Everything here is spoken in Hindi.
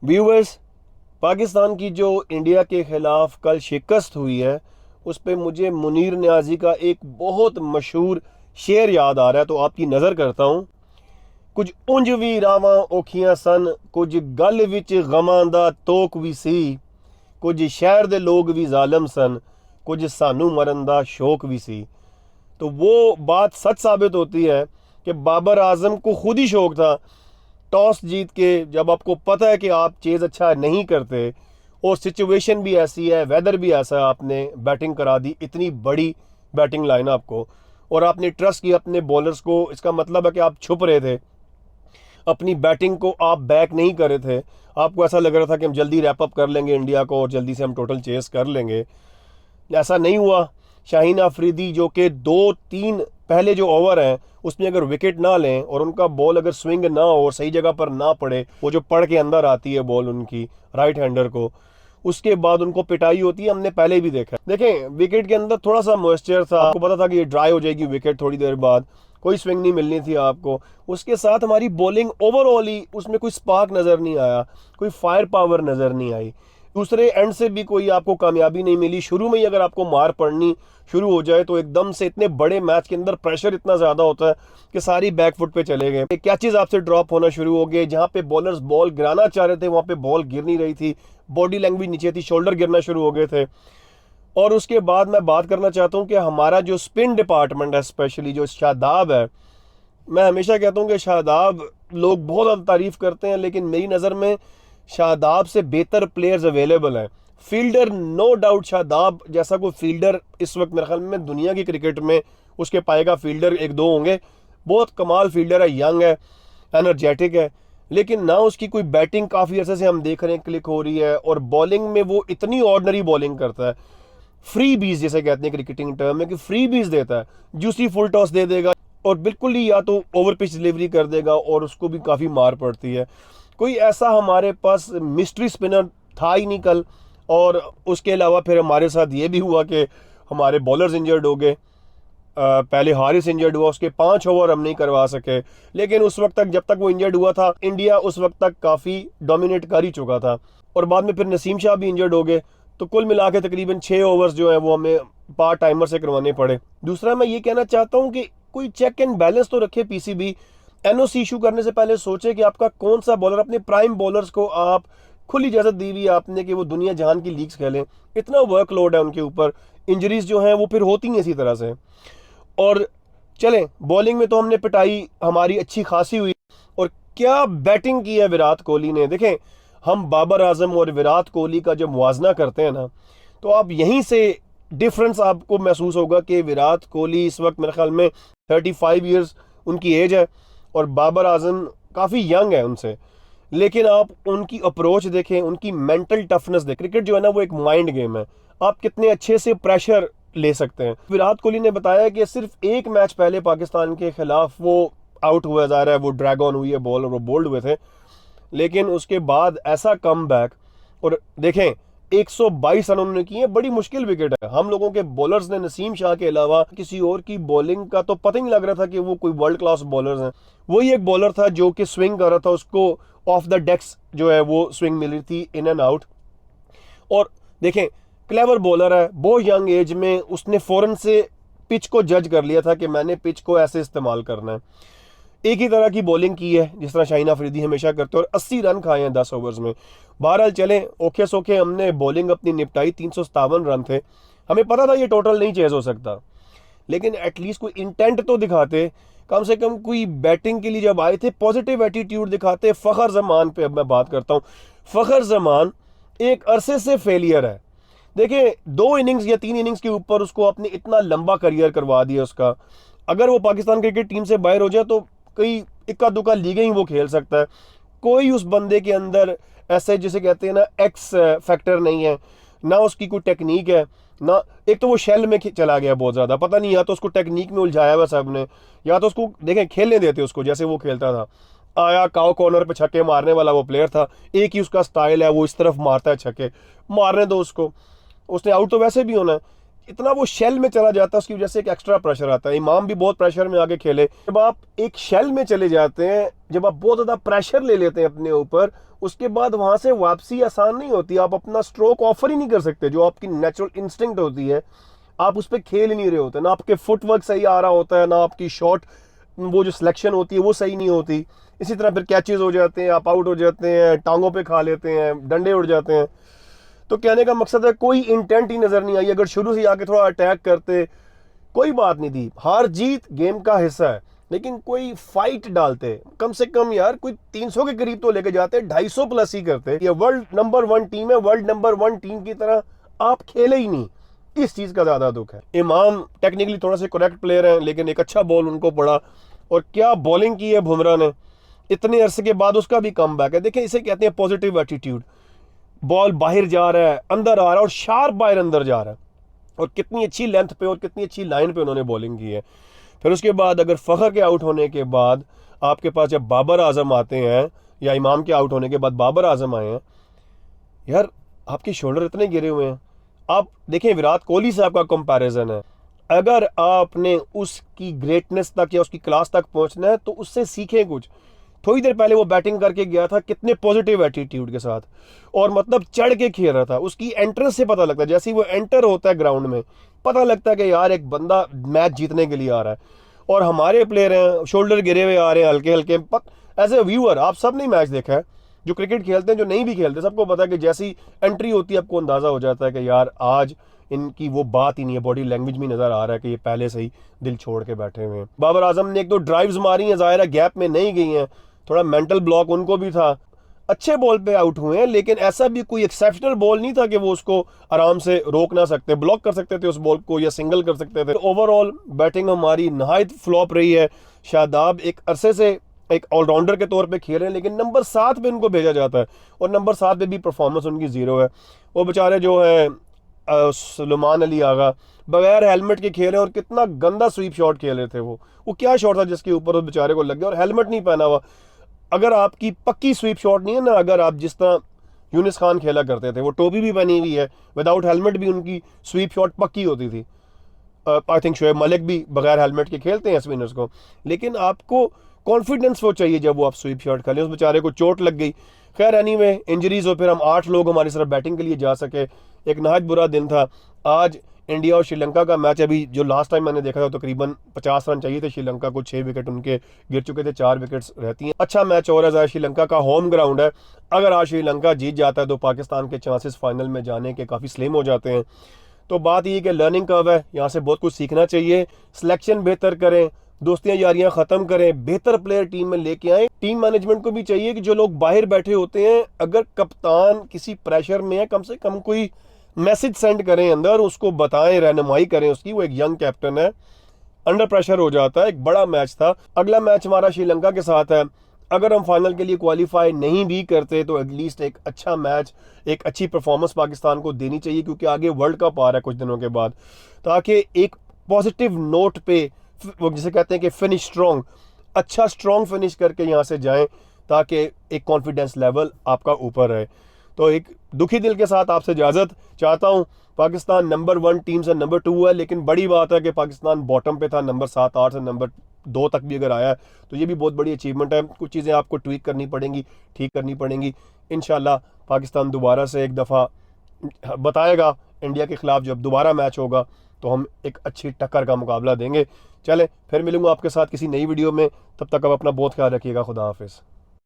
व्यूवर्स, पाकिस्तान की जो इंडिया के ख़िलाफ़ कल शिकस्त हुई है उस पे मुझे मुनीर न्याजी का एक बहुत मशहूर शेर याद आ रहा है, तो आपकी नज़र करता हूँ। कुछ उंज भी रावां औखियां सन, कुछ गल विच गमां दा तोक भी सी, कुछ शहर दे लोग भी जालिम सन, कुछ सानू मरन दा शौक भी सी। तो वो बात सच साबित होती है कि बाबर आजम को खुद ही शौक था टॉस जीत के, जब आपको पता है कि आप चेज़ अच्छा नहीं करते और सिचुएशन भी ऐसी है, वेदर भी ऐसा है, आपने बैटिंग करा दी, इतनी बड़ी बैटिंग लाइन आपको, और आपने ट्रस्ट किया अपने बॉलर्स को। इसका मतलब है कि आप छुप रहे थे, अपनी बैटिंग को आप बैक नहीं कर रहे थे। आपको ऐसा लग रहा था कि हम जल्दी रैप अप कर लेंगे इंडिया को और जल्दी से हम टोटल चेस कर लेंगे। ऐसा नहीं हुआ। शाहीन अफरीदी जो कि 2-3 पहले जो ओवर हैं उसमें अगर विकेट ना लें और उनका बॉल अगर स्विंग ना हो और सही जगह पर ना पड़े, वो जो पड़ के अंदर आती है बॉल उनकी राइट हैंडर को, उसके बाद उनको पिटाई होती है, हमने पहले भी देखा। देखें, विकेट के अंदर थोड़ा सा मॉइस्चर था, आपको पता था कि ये ड्राई हो जाएगी विकेट थोड़ी देर बाद, कोई स्विंग नहीं मिलनी थी आपको। उसके साथ हमारी बॉलिंग ओवरऑल ही उसमें कोई स्पार्क नज़र नहीं आया, कोई फायर पावर नज़र नहीं आई। दूसरे एंड से भी कोई आपको कामयाबी नहीं मिली। शुरू में ही अगर आपको मार पड़नी शुरू हो जाए तो एकदम से इतने बड़े मैच के अंदर प्रेशर इतना ज़्यादा होता है कि सारी बैकफुट पे चले गए, कैचेस आपसे ड्रॉप होना शुरू हो गए। जहाँ पे बॉलर्स बॉल गिराना चाह रहे थे वहाँ पे बॉल गिर नहीं रही थी, बॉडी लैंग्वेज नीचे थी, शोल्डर गिरना शुरू हो गए थे। और उसके बाद मैं बात करना चाहता हूँ कि हमारा जो स्पिन डिपार्टमेंट है, स्पेशली जो शादाब है, मैं हमेशा कहता हूँ कि शादाब लोग बहुत ज़्यादा तारीफ़ करते हैं, लेकिन मेरी नज़र में शादाब से बेहतर प्लेयर्स अवेलेबल हैं। फील्डर नो डाउट शादाब जैसा कोई फील्डर इस वक्त मेरे ख्याल में दुनिया की क्रिकेट में उसके पाएगा फील्डर एक दो होंगे। बहुत कमाल फील्डर है, यंग है, एनर्जेटिक है, लेकिन ना उसकी कोई बैटिंग काफ़ी अरसे से हम देख रहे हैं क्लिक हो रही है, और बॉलिंग में वो इतनी ऑर्डनरी बॉलिंग करता है, फ्री बीज जिसे कहते हैं क्रिकेटिंग टर्म में, कि फ्री बीज देता है, जूसी फुल टॉस दे देगा और बिल्कुल ही या तो ओवर पिच डिलीवरी कर देगा और उसको भी काफ़ी मार पड़ती है। कोई ऐसा हमारे पास मिस्ट्री स्पिनर था ही नहीं कल। और उसके अलावा फिर हमारे साथ ये भी हुआ कि हमारे बॉलर्स इंजर्ड हो गए। पहले हारिस इंजर्ड हुआ, उसके 5 ओवर हम नहीं करवा सके, लेकिन उस वक्त तक, जब तक वो इंजर्ड हुआ था, इंडिया उस वक्त तक काफ़ी डोमिनेट कर ही चुका था। और बाद में फिर नसीम शाह भी इंजर्ड हो गए, तो कुल मिला के तकरीबन 6 ओवर्स जो है वो हमें पार्ट टाइमर से करवाने पड़े। दूसरा मैं ये कहना चाहता हूँ कि कोई चेक एंड बैलेंस तो रखे पीसीबी। एनओसी इशू करने से पहले सोचे कि आपका कौन सा बॉलर, अपने प्राइम बॉलर्स को आप खुली इजाज़त दी हुई है आपने कि वो दुनिया जहान की लीग्स खेलें। इतना वर्कलोड है उनके ऊपर, इंजरीज जो हैं वो फिर होती हैं इसी तरह से। और चलें, बॉलिंग में तो हमने पिटाई हमारी अच्छी खासी हुई, और क्या बैटिंग की है विराट कोहली ने। देखें, हम बाबर आजम और विराट कोहली का जब मुवाजना करते हैं ना, तो आप यहीं से डिफरेंस आपको महसूस होगा कि विराट कोहली इस वक्त मेरे ख्याल में 35 ईयर्स उनकी एज है और बाबर आजम काफ़ी यंग है उनसे, लेकिन आप उनकी अप्रोच देखें, उनकी मेंटल टफनेस देखें। क्रिकेट जो है ना वो एक माइंड गेम है, आप कितने अच्छे से प्रेशर ले सकते हैं। विराट कोहली ने बताया कि सिर्फ एक मैच पहले पाकिस्तान के खिलाफ वो आउट हुआ जा रहा है, वो ड्रैग ऑन हुई है बॉल और वो बोल्ड हुए थे, लेकिन उसके बाद ऐसा कम बैक। और देखें, 122 रन उन्होंने किए, बड़ी मुश्किल विकेट है। हम लोगों के बॉलर्स ने नसीम शाह के अलावा किसी और की बॉलिंग का तो पता ही नहीं लग रहा था कि वो कोई वर्ल्ड क्लास बॉलर्स हैं। वही एक बॉलर था जो कि स्विंग कर रहा था, उसको ऑफ द डेक्स जो है वो स्विंग मिल रही थी, इन एंड आउट। और देखें, क्लेवर बॉलर है, बहुत यंग एज में उसने फौरन से पिच को जज कर लिया था कि मैंने पिच को ऐसे इस्तेमाल करना है। एक ही तरह की बॉलिंग की है जिस तरह शाहीन अफरीदी हमेशा करते हैं, और 80 रन खाए हैं 10 ओवर्स में। बहरहाल चलें, ओखे सोखे हमने बॉलिंग अपनी निपटाई, 357 रन थे। हमें पता था ये टोटल नहीं चेज हो सकता, लेकिन एटलीस्ट कोई इंटेंट तो दिखाते, कम से कम कोई बैटिंग के लिए जब आए थे पॉजिटिव एटीट्यूड दिखाते। फ़खर जमान पे अब मैं बात करता हूँ। फ़खर जमान एक अरसे से फेलियर है। देखिए, 2 इनिंग्स या 3 इनिंग्स के ऊपर उसको अपने इतना लंबा करियर करवा दिया उसका। अगर वो पाकिस्तान क्रिकेट टीम से बाहर हो जाए तो कई इक्का दुक्का लीगें ही वो खेल सकता है। कोई उस बंदे के अंदर ऐसे जिसे कहते हैं ना एक्स फैक्टर नहीं है, ना उसकी कोई टेक्निक है, ना एक तो वो शेल में चला गया बहुत ज़्यादा। पता नहीं, या तो उसको टेक्निक में उलझाया हुआ सब ने, या तो उसको देखें खेलने देते उसको जैसे वो खेलता था। आया काओ कॉर्नर पे छक्के मारने वाला वो प्लेयर था, एक ही उसका स्टाइल है, वो इस तरफ मारता है छक्के, मारने दो उसको, उसने आउट तो वैसे भी होना है। इतना वो शेल में चला जाता है, उसकी वजह से एक एक्स्ट्रा प्रेशर आता है। इमाम भी बहुत प्रेशर में आगे खेले। जब आप एक शेल में चले जाते हैं, जब आप बहुत ज़्यादा प्रेशर ले लेते हैं अपने ऊपर, उसके बाद वहाँ से वापसी आसान नहीं होती। आप अपना स्ट्रोक ऑफर ही नहीं कर सकते, जो आपकी नेचुरल इंस्टिंक्ट होती है, आप उस पर खेल ही नहीं रहे होते। ना आपके फुटवर्क सही आ रहा होता है, ना आपकी शॉट वो जो सिलेक्शन होती है वो सही नहीं होती। इसी तरह फिर कैचेज हो जाते हैं, आप आउट हो जाते हैं, टांगों पे खा लेते हैं, डंडे उड़ जाते हैं। तो कहने का मकसद है कोई इंटेंट ही नजर नहीं आई। अगर शुरू से आके थोड़ा अटैक करते, कोई बात नहीं थी। हार जीत गेम का हिस्सा है, लेकिन कोई फाइट डालते, कम से कम यार कोई 300 के करीब तो लेके जाते, 250 प्लस ही करते। ये वर्ल्ड नंबर 1 टीम है, वर्ल्ड नंबर 1 टीम की तरह आप खेले ही नहीं। इस चीज का ज्यादा दुख है। इमाम टेक्निकली थोड़ा से करेक्ट प्लेयर हैं, लेकिन एक अच्छा बॉल उनको पड़ा, और क्या बॉलिंग की है बुमराह ने इतने अरसे के बाद, उसका भी कम बैक है। देखिए, इसे कहते हैं पॉजिटिव एटीट्यूड। बॉल बाहर जा रहा है, अंदर आ रहा है, और शार्प बाहर अंदर जा रहा है, और कितनी अच्छी लेंथ पे और कितनी अच्छी लाइन पे उन्होंने बॉलिंग की है। फिर उसके बाद अगर फखर के आउट होने के बाद आपके पास जब बाबर आजम आते हैं, या इमाम के आउट होने के बाद बाबर आजम आए हैं, यार आपके शोल्डर इतने गिरे हुए हैं। आप देखें, विराट कोहली से आपका कंपैरिजन है। अगर आपने उसकी ग्रेटनेस तक या उसकी क्लास तक पहुंचना है तो उससे सीखें कुछ। थोड़ी देर पहले वो बैटिंग करके गया था कितने पॉजिटिव एटीट्यूड के साथ, और मतलब चढ़ के खेल रहा था। उसकी एंट्रेंस से पता लगता है, जैसे ही वो एंटर होता है ग्राउंड में, पता लगता है कि यार एक बंदा मैच जीतने के लिए आ रहा है। और हमारे प्लेयर हैं, शोल्डर गिरे हुए आ रहे हैं हल्के हल्के। एज ए व्यूअर आप सब ने मैच देखा है, जो क्रिकेट खेलते हैं, जो नहीं भी खेलते, सबको पता है कि जैसी एंट्री होती है आपको अंदाजा हो जाता है कि यार आज इनकी वो बात ही नहीं है। बॉडी लैंग्वेज में नजर आ रहा है कि ये पहले से ही दिल छोड़ के बैठे हुए हैं। बाबर आजम ने एक दो ड्राइव्स मारी हैं, जाहिर है गैप में नहीं गई हैं, थोड़ा मेंटल ब्लॉक उनको भी था। अच्छे बॉल पे आउट हुए हैं, लेकिन ऐसा भी कोई एक्सेप्शनल बॉल नहीं था कि वो उसको आराम से रोक ना सकते, ब्लॉक कर सकते थे उस बॉल को, या सिंगल कर सकते थे। ओवरऑल बैटिंग हमारी नहायत फ्लॉप रही है। शादाब एक अरसे से एक ऑलराउंडर के तौर पे खेल रहे हैं, लेकिन नंबर 7 पे उनको भेजा जाता है, और नंबर 7 पे भी परफॉर्मेंस उनकी जीरो है। वो बेचारे जो है सुलेमान अली आगा बगैर हेलमेट के खेल रहे हैं, और कितना गंदा स्वीप शॉट खेल रहे थे। वो क्या शॉट था जिसके ऊपर उस बेचारे को लग गया, और हेलमेट नहीं पहना हुआ। अगर आपकी पक्की स्वीप शॉट नहीं है ना, अगर आप जिस तरह यूनिस खान खेला करते थे, वो टोपी भी बनी हुई है, विदाउट हेलमेट भी उनकी स्वीप शॉट पक्की होती थी। आई थिंक शोएब मलिक भी बगैर हेलमेट के खेलते हैं स्पिनर्स को, लेकिन आपको कॉन्फिडेंस वो चाहिए जब वो आप स्वीप शॉट खेलें। उस बेचारे को चोट लग गई। खैर एनीवे, इंजरीज हो, फिर हम 8 लोग हमारी तरफ बैटिंग के लिए जा सके। एक नहायत बुरा दिन था आज। इंडिया और श्रीलंका का मैच, अभी जो लास्ट टाइम मैंने देखा था तकरीबन 50 रन चाहिए थे श्रीलंका को, 6 विकेट उनके गिर चुके थे, 4 विकेट्स रहती हैं। अच्छा मैच हो रहा है, श्रीलंका का होम ग्राउंड है। अगर आज श्रीलंका जीत जाता है तो पाकिस्तान के चांसेस फाइनल में जाने के काफ़ी स्लिम हो जाते हैं। तो बात ये कि लर्निंग कर्व है, यहाँ से बहुत कुछ सीखना चाहिए। सिलेक्शन बेहतर करें, दोस्तियां यारियां ख़त्म करें, बेहतर प्लेयर टीम में लेके आए। टीम मैनेजमेंट को भी चाहिए कि जो लोग बाहर बैठे होते हैं, अगर कप्तान किसी प्रेशर में है, कम से कम कोई मैसेज सेंड करें अंदर, उसको बताएं, रहनुमाई करें उसकी। वो एक यंग कैप्टन है, अंडर प्रेशर हो जाता है। एक बड़ा मैच था। अगला मैच हमारा श्रीलंका के साथ है। अगर हम फाइनल के लिए क्वालिफाई नहीं भी करते तो एटलीस्ट एक अच्छा मैच, एक अच्छी परफॉर्मेंस पाकिस्तान को देनी चाहिए, क्योंकि आगे वर्ल्ड कप आ रहा है कुछ दिनों के बाद, ताकि एक पॉजिटिव नोट पे, वो जिसे कहते हैं कि फिनिश स्ट्रॉन्ग, अच्छा स्ट्रॉन्ग फिनिश करके यहाँ से जाएं, ताकि एक कॉन्फिडेंस लेवल आपका ऊपर रहे। तो एक दुखी दिल के साथ आपसे इजाज़त चाहता हूँ। पाकिस्तान नंबर 1 टीम से नंबर 2 है, लेकिन बड़ी बात है कि पाकिस्तान बॉटम पे था, नंबर 7, 8 से नंबर 2 तक भी अगर आया है तो ये भी बहुत बड़ी अचीवमेंट है। कुछ चीज़ें आपको ट्वीक करनी पड़ेंगी, ठीक करनी पड़ेंगी। इंशाल्लाह पाकिस्तान दोबारा से एक दफ़ा बताएगा इंडिया के ख़िलाफ़, जब दोबारा मैच होगा तो हम एक अच्छी टक्कर का मुकाबला देंगे। चलें, फिर मिलूंगा आपके साथ किसी नई वीडियो में। तब तक आप अपना बहुत ख्याल रखिएगा। खुदा हाफिज़।